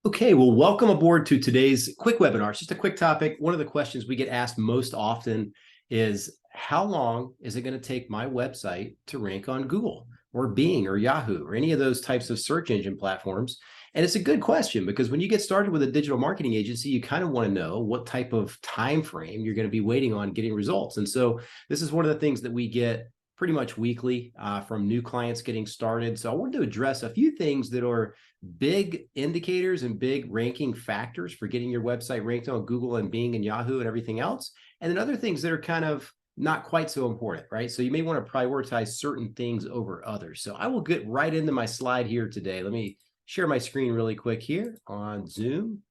Okay, well, welcome aboard to today's quick webinar. It's just a quick topic. One of the questions we get asked most often is, how long is it going to take my website to rank on Google or Bing or Yahoo or any of those types of search engine platforms? And it's a good question because when you get started with a digital marketing agency, you kind of want to know what type of time frame you're going to be waiting on getting results. And so this is one of the things that we get pretty much weekly from new clients getting started. So I wanted to address a few things that are big indicators and big ranking factors for getting your website ranked on Google and Bing and Yahoo and everything else. And then other things that are kind of not quite so important, right? So you may want to prioritize certain things over others. So I will get right into my slide here today. Let me share my screen really quick here on Zoom.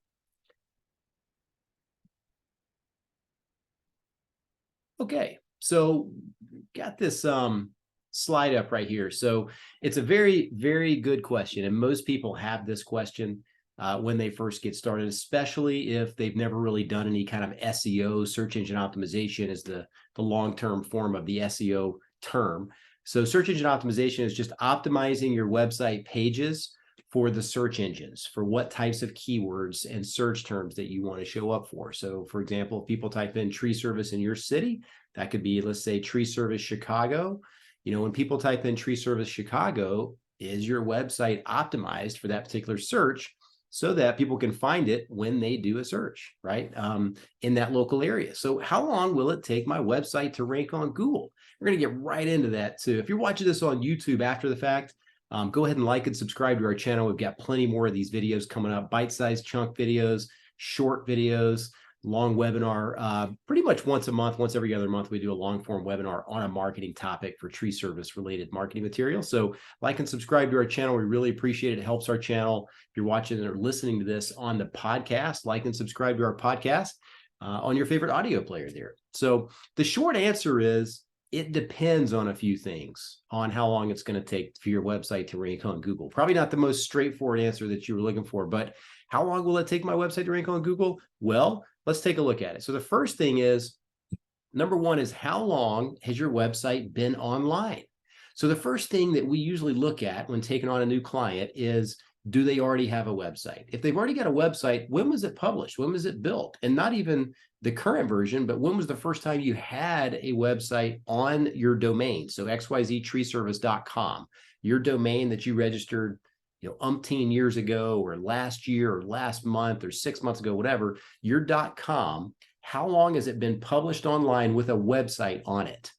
Okay, so got this slide up right here. So it's a very, very good question. And most people have this question when they first get started, especially if they've never really done any kind of SEO, search engine optimization is the long-term form of the SEO term. So search engine optimization is just optimizing your website pages for the search engines, for what types of keywords and search terms that you want to show up for. So for example, if people type in tree service in your city, that could be, let's say, tree service Chicago. You know, when people type in tree service Chicago, is your website optimized for that particular search so that people can find it when they do a search, right? In that local area. So how long will it take my website to rank on Google? We're going to get right into that too. If you're watching this on YouTube after the fact, go ahead and like and subscribe to our channel. We've got plenty more of these videos coming up, bite-sized chunk videos, short videos, long webinar. Pretty much once a month, once every other month, we do a long form webinar on a marketing topic for tree service related marketing material. So like and subscribe to our channel. We really appreciate it. It helps our channel. If you're watching or listening to this on the podcast, like and subscribe to our podcast on your favorite audio player there. So the short answer is, it depends on a few things on how long it's going to take for your website to rank on Google. Probably not the most straightforward answer that you were looking for, but how long will it take my website to rank on Google? Well, let's take a look at it. So the first thing is, number one is, how long has your website been online? So the first thing that we usually look at when taking on a new client is, do they already have a website? If they've already got a website, when was it published? When was it built? And not even the current version, but when was the first time you had a website on your domain? So xyztreeservice.com, your domain that you registered, you know, umpteen years ago, or last year, or last month, or 6 months ago, whatever, your .com, how long has it been published online with a website on it?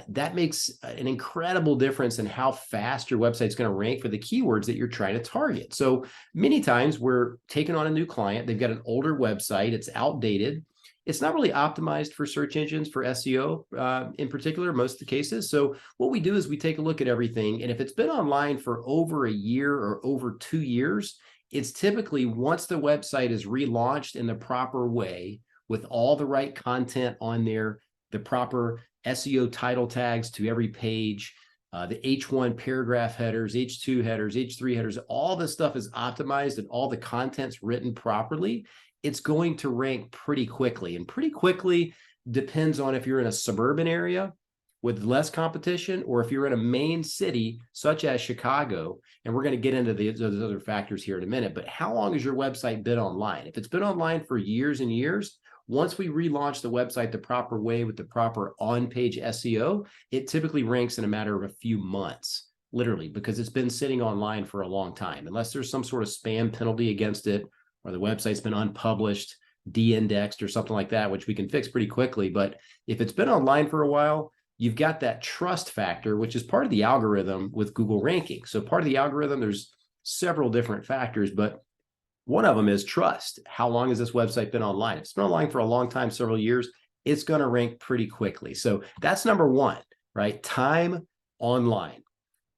That makes an incredible difference in how fast your website's going to rank for the keywords that you're trying to target. So many times we're taking on a new client, they've got an older website, it's outdated, it's not really optimized for search engines, for SEO in particular, most of the cases. So what we do is we take a look at everything, and if it's been online for over a year or over 2 years, it's typically, once the website is relaunched in the proper way, with all the right content on there, the proper SEO title tags to every page, the H1 paragraph headers, H2 headers, H3 headers, all this stuff is optimized and all the content's written properly, it's going to rank pretty quickly. And pretty quickly depends on if you're in a suburban area with less competition, or if you're in a main city such as Chicago. And we're going to get into those other factors here in a minute. But how long has your website been online? If it's been online for years and years, once we relaunch the website the proper way with the proper on-page SEO, it typically ranks in a matter of a few months, literally, because it's been sitting online for a long time. Unless there's some sort of spam penalty against it, or the website's been unpublished, de-indexed, or something like that, which we can fix pretty quickly. But if it's been online for a while, you've got that trust factor, which is part of the algorithm with Google ranking. So part of the algorithm, there's several different factors, but one of them is trust. How long has this website been online? If it's been online for a long time, several years, it's going to rank pretty quickly. So that's number one, right? Time online.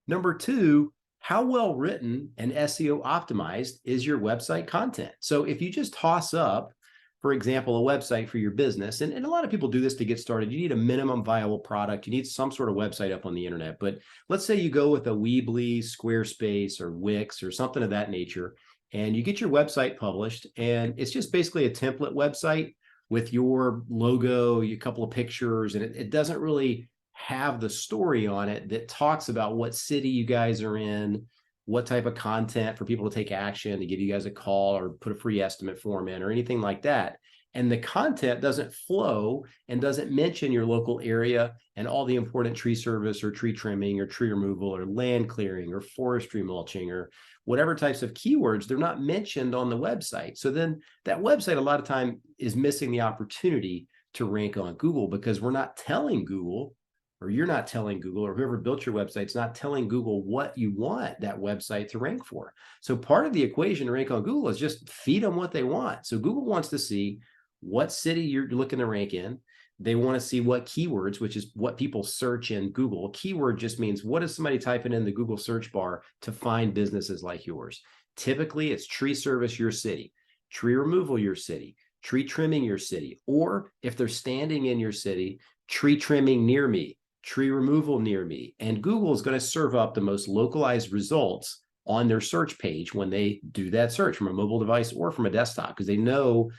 Number two, how well written and SEO optimized is your website content? So if you just toss up, for example, a website for your business, and a lot of people do this to get started, you need a minimum viable product, you need some sort of website up on the internet. But let's say you go with a Weebly, Squarespace, or Wix, or something of that nature, and you get your website published, and it's just basically a template website with your logo, a couple of pictures, and it doesn't really have the story on it that talks about what city you guys are in, what type of content for people to take action, to give you guys a call or put a free estimate form in or anything like that. And the content doesn't flow and doesn't mention your local area and all the important tree service or tree trimming or tree removal or land clearing or forestry mulching or whatever types of keywords, they're not mentioned on the website. So then that website a lot of time is missing the opportunity to rank on Google because we're not telling Google, or you're not telling Google, or whoever built your website's not telling Google what you want that website to rank for. So part of the equation to rank on Google is just feed them what they want. So Google wants to see what city you're looking to rank in. They want to see what keywords, which is what people search in Google. A keyword just means what is somebody typing in the Google search bar to find businesses like yours. Typically, it's tree service your city, tree removal your city, tree trimming your city, or if they're standing in your city, tree trimming near me, tree removal near me. And Google is going to serve up the most localized results on their search page when they do that search from a mobile device or from a desktop, because they know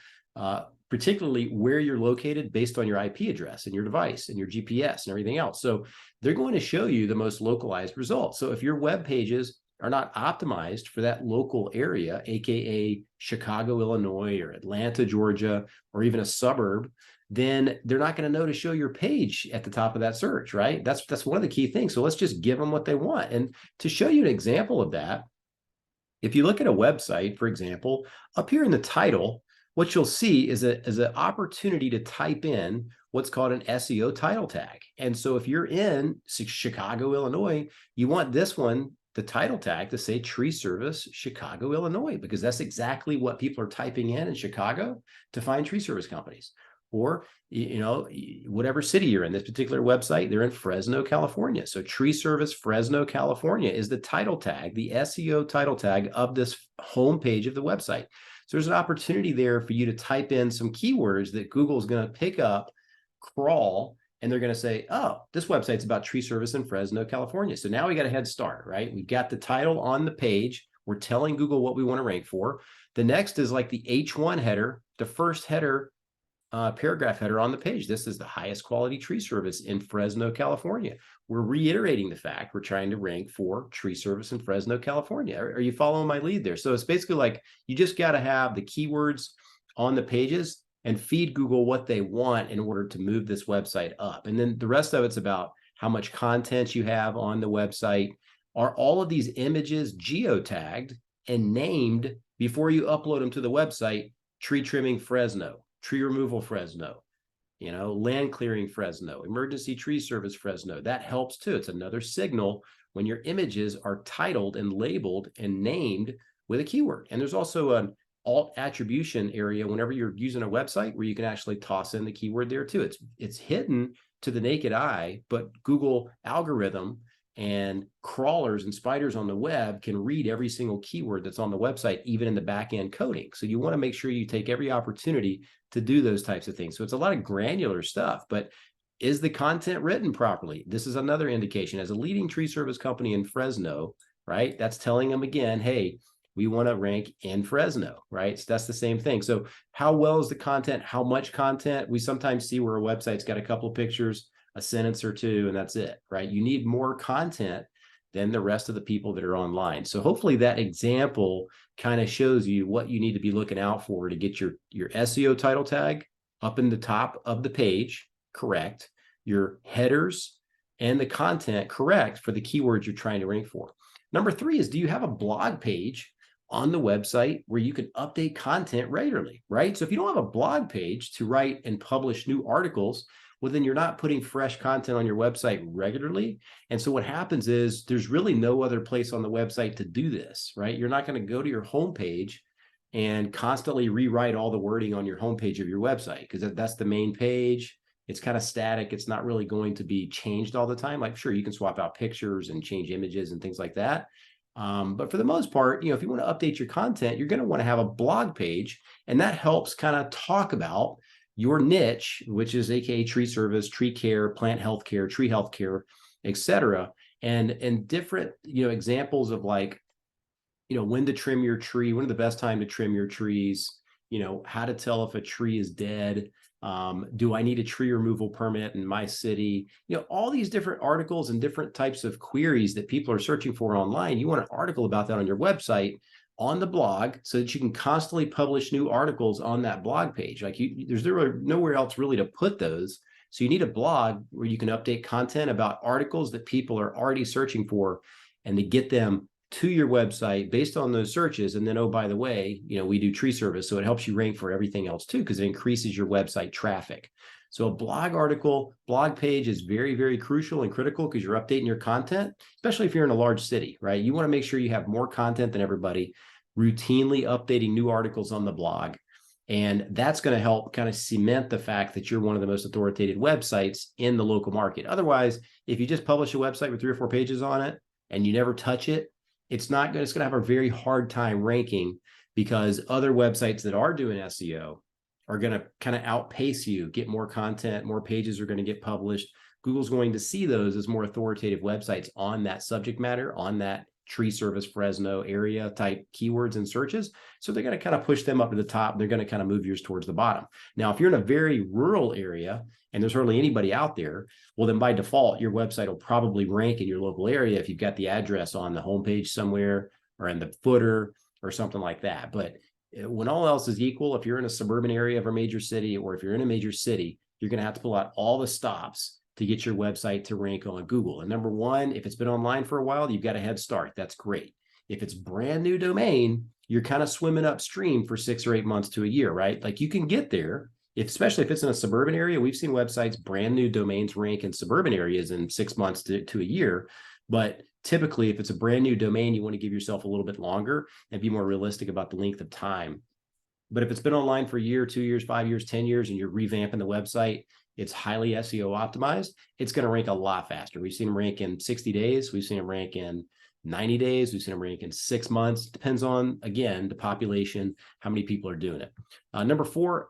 particularly where you're located based on your IP address and your device and your GPS and everything else. So they're going to show you the most localized results. So if your web pages are not optimized for that local area, AKA Chicago, Illinois, or Atlanta, Georgia, or even a suburb, then they're not going to know to show your page at the top of that search, right? That's one of the key things. So let's just give them what they want. And to show you an example of that, if you look at a website, for example, up here in the title, what you'll see is an opportunity to type in what's called an SEO title tag. And so if you're in Chicago, Illinois, you want this one, the title tag, to say Tree Service Chicago, Illinois, because that's exactly what people are typing in Chicago to find tree service companies. Or, you know, whatever city you're in, this particular website, they're in Fresno, California. So Tree Service Fresno, California is the title tag, the SEO title tag of this homepage of the website. So there's an opportunity there for you to type in some keywords that Google is going to pick up, crawl, and they're going to say, oh, this website's about tree service in Fresno, California. So now we got a head start, right? We've got the title on the page. We're telling Google what we want to rank for. The next is like the H1 header, the first header, paragraph header on the page. This is the highest quality tree service in Fresno, California. We're reiterating the fact we're trying to rank for tree service in Fresno, California. Are you following my lead there? So it's basically like you just got to have the keywords on the pages and feed Google what they want in order to move this website up. And then the rest of it's about how much content you have on the website. Are all of these images geotagged and named before you upload them to the website? Tree trimming Fresno, tree removal Fresno, you know, land clearing Fresno, emergency tree service Fresno. That helps too. It's another signal when your images are titled and labeled and named with a keyword. And there's also an alt attribution area whenever you're using a website where you can actually toss in the keyword there too. It's hidden to the naked eye, but Google algorithm and crawlers and spiders on the web can read every single keyword that's on the website, even in the back-end coding. So you want to make sure you take every opportunity to do those types of things. So it's a lot of granular stuff, but is the content written properly? This is another indication. As a leading tree service company in Fresno, right? That's telling them again, hey, we want to rank in Fresno, right? So that's the same thing. So how well is the content? How much content? We sometimes see where a website's got a couple of pictures, a sentence or two, and that's it, right? You need more content than the rest of the people that are online. So hopefully that example kind of shows you what you need to be looking out for to get your SEO title tag up in the top of the page correct, your headers and the content correct for the keywords you're trying to rank for. Number 3 is, do you have a blog page on the website where you can update content regularly, right? So if you don't have a blog page to write and publish new articles, well, then you're not putting fresh content on your website regularly. And so what happens is there's really no other place on the website to do this, right? You're not going to go to your homepage and constantly rewrite all the wording on your homepage of your website, because that's the main page. It's kind of static. It's not really going to be changed all the time. Like, sure, you can swap out pictures and change images and things like that. But for the most part, if you want to update your content, you're going to want to have a blog page, and that helps kind of talk about your niche, which is AKA tree service, tree care, plant health care, tree health care, etc. And different, examples of like, when to trim your tree, when are the best time to trim your trees, how to tell if a tree is dead. Do I need a tree removal permit in my city? All these different articles and different types of queries that people are searching for online. You want an article about that on your website, on the blog, so that you can constantly publish new articles on that blog page. Like there's nowhere else really to put those. So you need a blog where you can update content about articles that people are already searching for, and to get them to your website based on those searches. And then, oh, by the way, we do tree service, so it helps you rank for everything else too, because it increases your website traffic. So a blog page is very, very crucial and critical, because you're updating your content, especially if you're in a large city, right? You want to make sure you have more content than everybody, routinely updating new articles on the blog. And that's going to help kind of cement the fact that you're one of the most authoritative websites in the local market. Otherwise, if you just publish a website with 3 or 4 pages on it and you never touch it, it's going to have a very hard time ranking, because other websites that are doing SEO are going to kind of outpace you, get more content, more pages are going to get published. Google's going to see those as more authoritative websites on that subject matter, on that tree service, Fresno area type keywords and searches. So they're going to kind of push them up to the top. They're going to kind of move yours towards the bottom. Now, if you're in a very rural area and there's hardly anybody out there, well, then by default, your website will probably rank in your local area if you've got the address on the homepage somewhere or in the footer or something like that. But when all else is equal, if you're in a suburban area of a major city, or if you're in a major city, you're going to have to pull out all the stops to get your website to rank on Google. And number one, if it's been online for a while, you've got a head start. That's great. If it's brand new domain, you're kind of swimming upstream for 6 or 8 months to a year, right? Like you can get there, especially if it's in a suburban area. We've seen websites, brand new domains rank in suburban areas in 6 months to a year. But typically, if it's a brand new domain, you want to give yourself a little bit longer and be more realistic about the length of time. But if it's been online for a year, 2 years, 5 years, 10 years, and you're revamping the website, it's highly SEO optimized, it's going to rank a lot faster. We've seen them rank in 60 days. We've seen them rank in 90 days. We've seen them rank in 6 months. Depends on, again, the population, how many people are doing it. Number 4,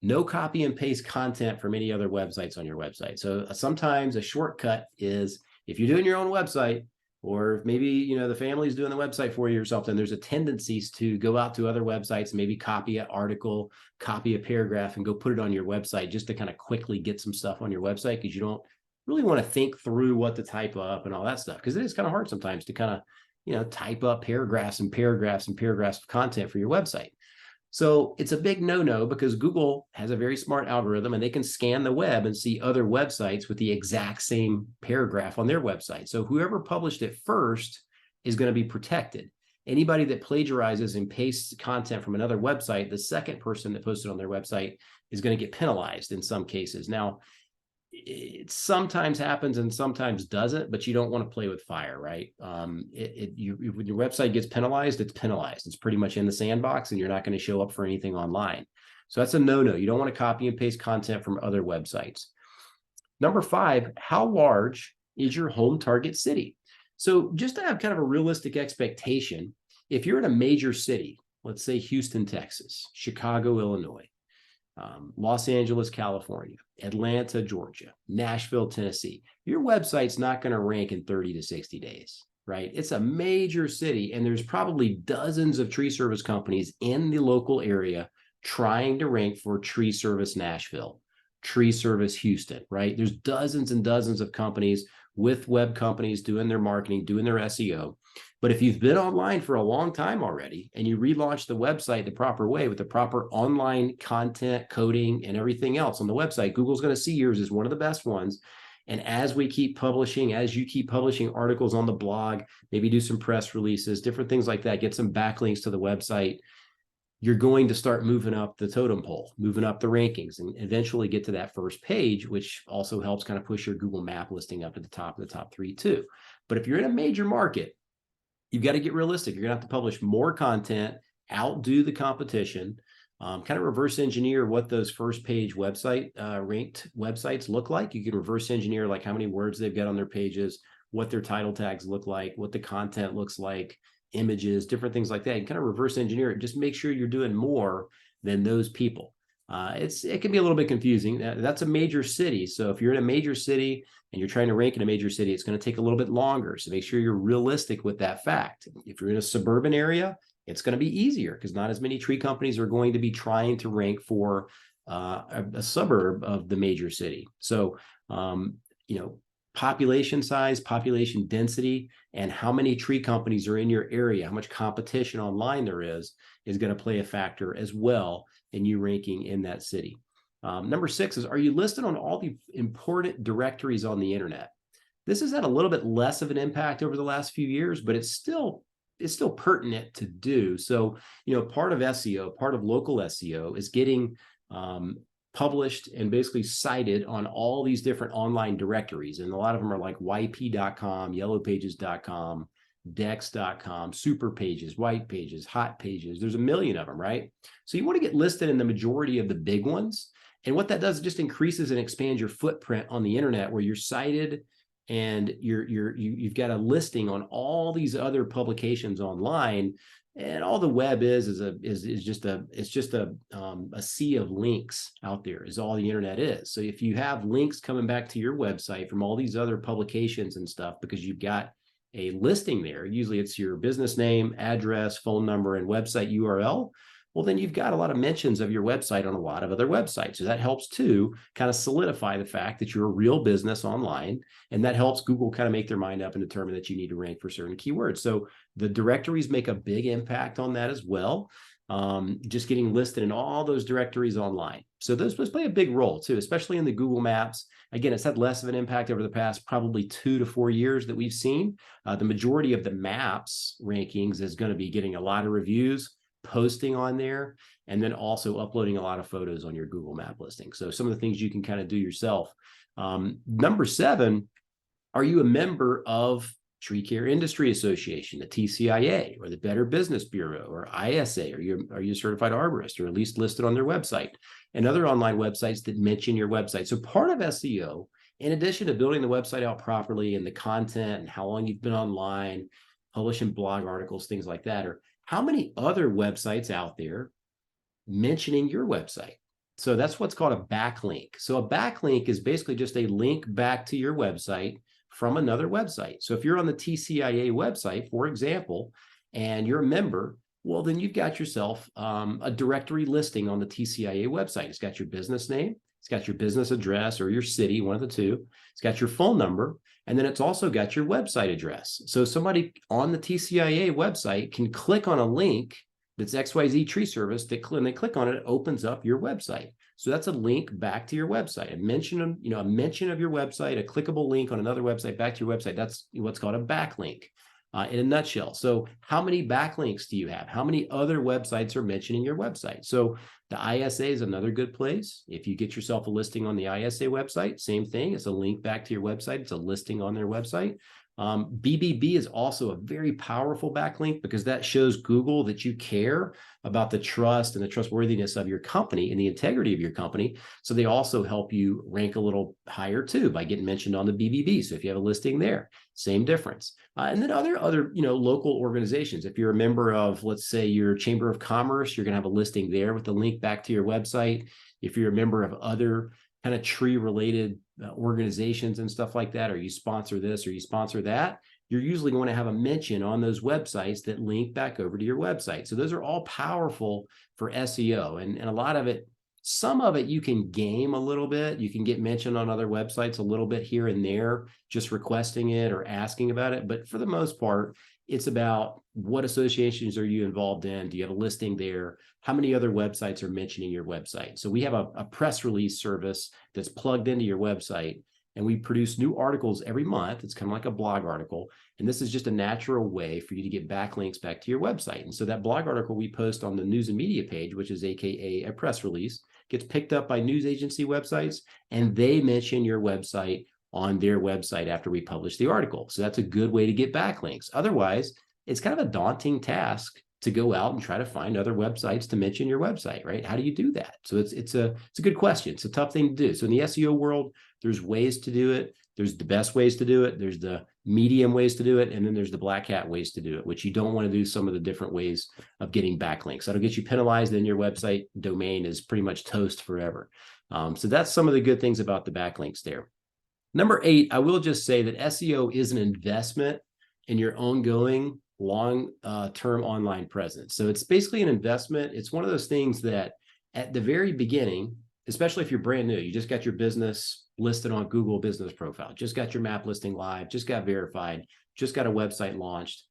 no copy and paste content from any other websites on your website. So sometimes a shortcut is, if you're doing your own website, or maybe the family's doing the website for you or something, there's a tendency to go out to other websites, maybe copy an article, copy a paragraph, and go put it on your website just to kind of quickly get some stuff on your website, because you don't really want to think through what to type up and all that stuff, because it is kind of hard sometimes to kind of type up paragraphs and paragraphs and paragraphs of content for your website. So it's a big no-no, because Google has a very smart algorithm, and they can scan the web and see other websites with the exact same paragraph on their website. So whoever published it first is going to be protected. Anybody that plagiarizes and pastes content from another website, the second person that posted on their website is going to get penalized in some cases. Now, it sometimes happens and sometimes doesn't, but you don't want to play with fire, right? When your website gets penalized, it's penalized. It's pretty much in the sandbox, and you're not going to show up for anything online. So that's a no-no. You don't want to copy and paste content from other websites. Number 5, how large is your home target city? So just to have kind of a realistic expectation, if you're in a major city, let's say Houston, Texas, Chicago, Illinois, Los Angeles, California, Atlanta, Georgia, Nashville, Tennessee, your website's not going to rank in 30 to 60 days, right? It's a major city, and there's probably dozens of tree service companies in the local area trying to rank for Tree Service Nashville, Tree Service Houston, right? There's dozens and dozens of companies with web companies doing their marketing, doing their SEO. But if you've been online for a long time already, and you relaunch the website the proper way with the proper online content, coding, and everything else on the website, Google's going to see yours as one of the best ones. And as you keep publishing articles on the blog, maybe do some press releases, different things like that, get some backlinks to the website, you're going to start moving up the totem pole, moving up the rankings, and eventually get to that first page, which also helps kind of push your Google map listing up to the top of the top 3 too. But if you're in a major market, you've got to get realistic. You're going to have to publish more content, outdo the competition, kind of reverse engineer what those first page website ranked websites look like. You can reverse engineer like how many words they've got on their pages, what their title tags look like, what the content looks like, images, different things like that. You kind of reverse engineer it. Just make sure you're doing more than those people. It can be a little bit confusing. That's a major city. So if you're in a major city and you're trying to rank in a major city, it's going to take a little bit longer. So make sure you're realistic with that fact. If you're in a suburban area It's going to be easier because not as many tree companies are going to be trying to rank for a suburb of the major city. So, population size, population density, and how many tree companies are in your area, how much competition online there is going to play a factor as well in you ranking in that city. Number 6 is, are you listed on all the important directories on the internet? This has had a little bit less of an impact over the last few years, but it's still pertinent to do. So, part of SEO, part of local SEO is getting published and basically cited on all these different online directories. And a lot of them are like yp.com, yellowpages.com, dex.com, super pages, white pages, hot pages. There's a million of them, right? So you want to get listed in the majority of the big ones. And what that does, it just increases and expands your footprint on the internet where you're cited and you've got a listing on all these other publications online. And all the web is just a sea of links out there is all the internet is. So if you have links coming back to your website from all these other publications and stuff, because you've got a listing there, usually it's your business name, address, phone number, and website URL. Well, then you've got a lot of mentions of your website on a lot of other websites. So that helps to kind of solidify the fact that you're a real business online. And that helps Google kind of make their mind up and determine that you need to rank for certain keywords. So the directories make a big impact on that as well. Just getting listed in all those directories online. So those play a big role too, especially in the Google Maps. Again, it's had less of an impact over the past probably 2 to 4 years that we've seen. The majority of the maps rankings is going to be getting a lot of reviews, posting on there, and then also uploading a lot of photos on your Google Map listing. So some of the things you can kind of do yourself. Number 7, are you a member of Tree Care Industry Association, the TCIA, or the Better Business Bureau, or ISA? Are you a certified arborist, or at least listed on their website, and other online websites that mention your website? So part of SEO, in addition to building the website out properly and the content and how long you've been online, publishing blog articles, things like that, or how many other websites out there mentioning your website? So that's what's called a backlink. So a backlink is basically just a link back to your website from another website. So if you're on the TCIA website, for example, and you're a member, well, then you've got yourself a directory listing on the TCIA website. It's got your business name, it's got your business address or your city, one of the two. It's got your phone number, and then it's also got your website address. So somebody on the TCIA website can click on a link that's XYZ Tree Service, and they click on it, it opens up your website. So that's a link back to your website. A mention of your website, a clickable link on another website back to your website. That's what's called a backlink in a nutshell. So how many backlinks do you have? How many other websites are mentioning your website? So the ISA is another good place. If you get yourself a listing on the ISA website, same thing. It's a link back to your website. It's a listing on their website. BBB is also a very powerful backlink because that shows Google that you care about the trust and the trustworthiness of your company and the integrity of your company. So they also help you rank a little higher too by getting mentioned on the BBB. So if you have a listing there, same difference. And then other local organizations. If you're a member of, let's say, your Chamber of Commerce, you're going to have a listing there with the link back to your website. If you're a member of other kind of tree related organizations and stuff like that, or you sponsor this or you sponsor that, you're usually going to have a mention on those websites that link back over to your website. So those are all powerful for SEO, and a lot of it, some of it you can game a little bit. You can get mentioned on other websites a little bit here and there, just requesting it or asking about it. But for the most part, it's about what associations are you involved in? Do you have a listing there? How many other websites are mentioning your website? So we have a press release service that's plugged into your website, and we produce new articles every month. It's kind of like a blog article. And this is just a natural way for you to get backlinks back to your website. And so that blog article we post on the news and media page, which is AKA a press release, gets picked up by news agency websites, and they mention your website on their website after we publish the article. So that's a good way to get backlinks. Otherwise, it's kind of a daunting task to go out and try to find other websites to mention your website, right? How do you do that? So it's a good question. It's a tough thing to do. So in the SEO world, there's ways to do it. There's the best ways to do it. There's the medium ways to do it. And then there's the black hat ways to do it, which you don't want to do some of the different ways of getting backlinks. That'll get you penalized, and your website domain is pretty much toast forever. So that's some of the good things about the backlinks there. Number 8, I will just say that SEO is an investment in your ongoing long-term online presence. So it's basically an investment. It's one of those things that at the very beginning, especially if you're brand new, you just got your business listed on Google Business Profile, just got your map listing live, just got verified, just got a website launched.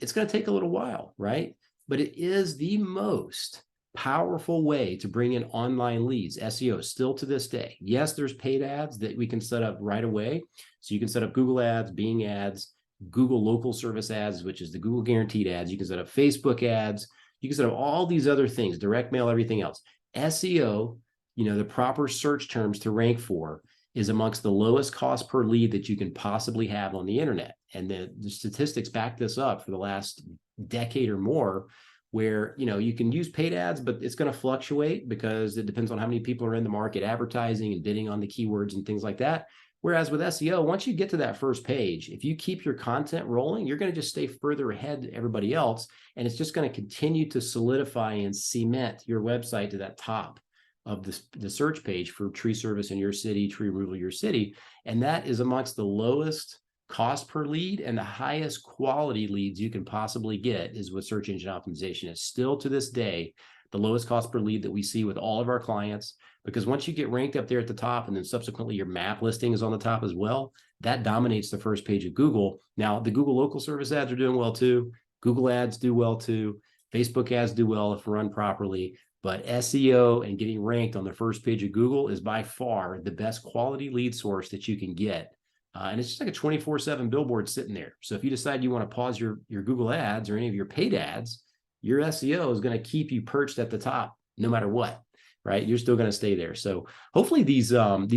It's going to take a little while, right? But it is the most powerful way to bring in online leads. SEO still to this day. Yes, there's paid ads that we can set up right away. So you can set up Google ads, Bing ads, Google local service ads, which is the Google guaranteed ads. You can set up Facebook ads. You can set up all these other things, direct mail, everything else. SEO, the proper search terms to rank for, is amongst the lowest cost per lead that you can possibly have on the internet. And the statistics back this up for the last decade or more, where you can use paid ads, but it's going to fluctuate because it depends on how many people are in the market advertising and bidding on the keywords and things like that. Whereas with SEO, once you get to that first page, if you keep your content rolling, you're going to just stay further ahead than everybody else. And it's just going to continue to solidify and cement your website to that top of the search page for tree service in your city, tree removal in your city. And that is amongst the lowest cost per lead and the highest quality leads you can possibly get is with search engine optimization. It's still to this day the lowest cost per lead that we see with all of our clients, because once you get ranked up there at the top and then subsequently your map listing is on the top as well, that dominates the first page of Google. Now, the Google local service ads are doing well too. Google ads do well too. Facebook ads do well if run properly. But SEO and getting ranked on the first page of Google is by far the best quality lead source that you can get. And it's just like a 24/7 billboard sitting there. So if you decide you want to pause your Google ads or any of your paid ads, your SEO is going to keep you perched at the top no matter what, right? You're still going to stay there. So hopefully these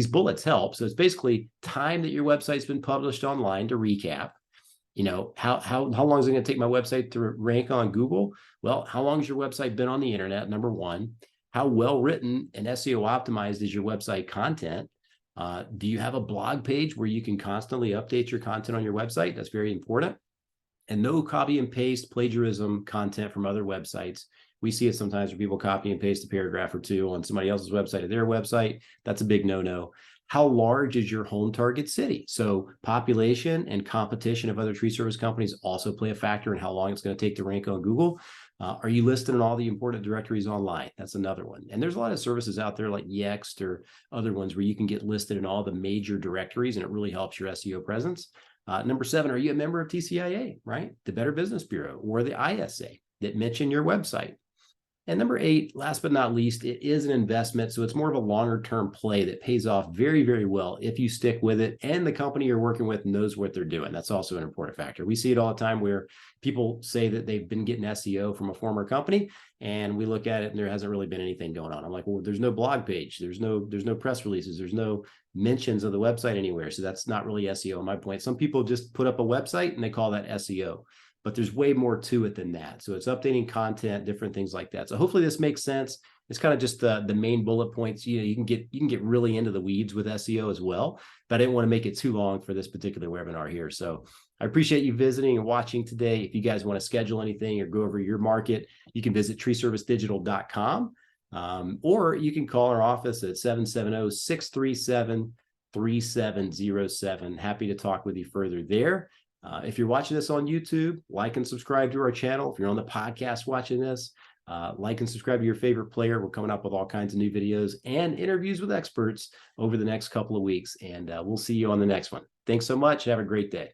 bullets help. So it's basically time that your website's been published online to recap. How long is it going to take my website to rank on Google? Well, how long has your website been on the internet? Number one. How well written and SEO optimized is your website content? Do you have a blog page where you can constantly update your content on your website? That's very important. And no copy and paste plagiarism content from other websites. We see it sometimes where people copy and paste a paragraph or two on somebody else's website or their website. That's a big no-no. How large is your home target city? So population and competition of other tree service companies also play a factor in how long it's going to take to rank on Google. Are you listed in all the important directories online? That's another one. And there's a lot of services out there like Yext or other ones where you can get listed in all the major directories, and it really helps your SEO presence. Number 7, are you a member of TCIA, right? The Better Business Bureau or the ISA that mention your website? And number 8, last but not least, it is an investment. So it's more of a longer term play that pays off very, very well if you stick with it and the company you're working with knows what they're doing. That's also an important factor. We see it all the time where people say that they've been getting SEO from a former company, and we look at it and there hasn't really been anything going on. I'm like, well, there's no blog page. There's no press releases. There's no mentions of the website anywhere. So that's not really SEO. My point, some people just put up a website and they call that SEO. But there's way more to it than that. So it's updating content, different things like that. So hopefully this makes sense. It's kind of just the main bullet points. You can get really into the weeds with SEO as well, but I didn't want to make it too long for this particular webinar here. So I appreciate you visiting and watching today. If you guys want to schedule anything or go over your market, you can visit treeservicedigital.com, or you can call our office at 770-637-3707. Happy to talk with you further there. If you're watching this on YouTube, like and subscribe to our channel. If you're on the podcast watching this, like and subscribe to your favorite player. We're coming up with all kinds of new videos and interviews with experts over the next couple of weeks, and we'll see you on the next one. Thanks so much. Have a great day.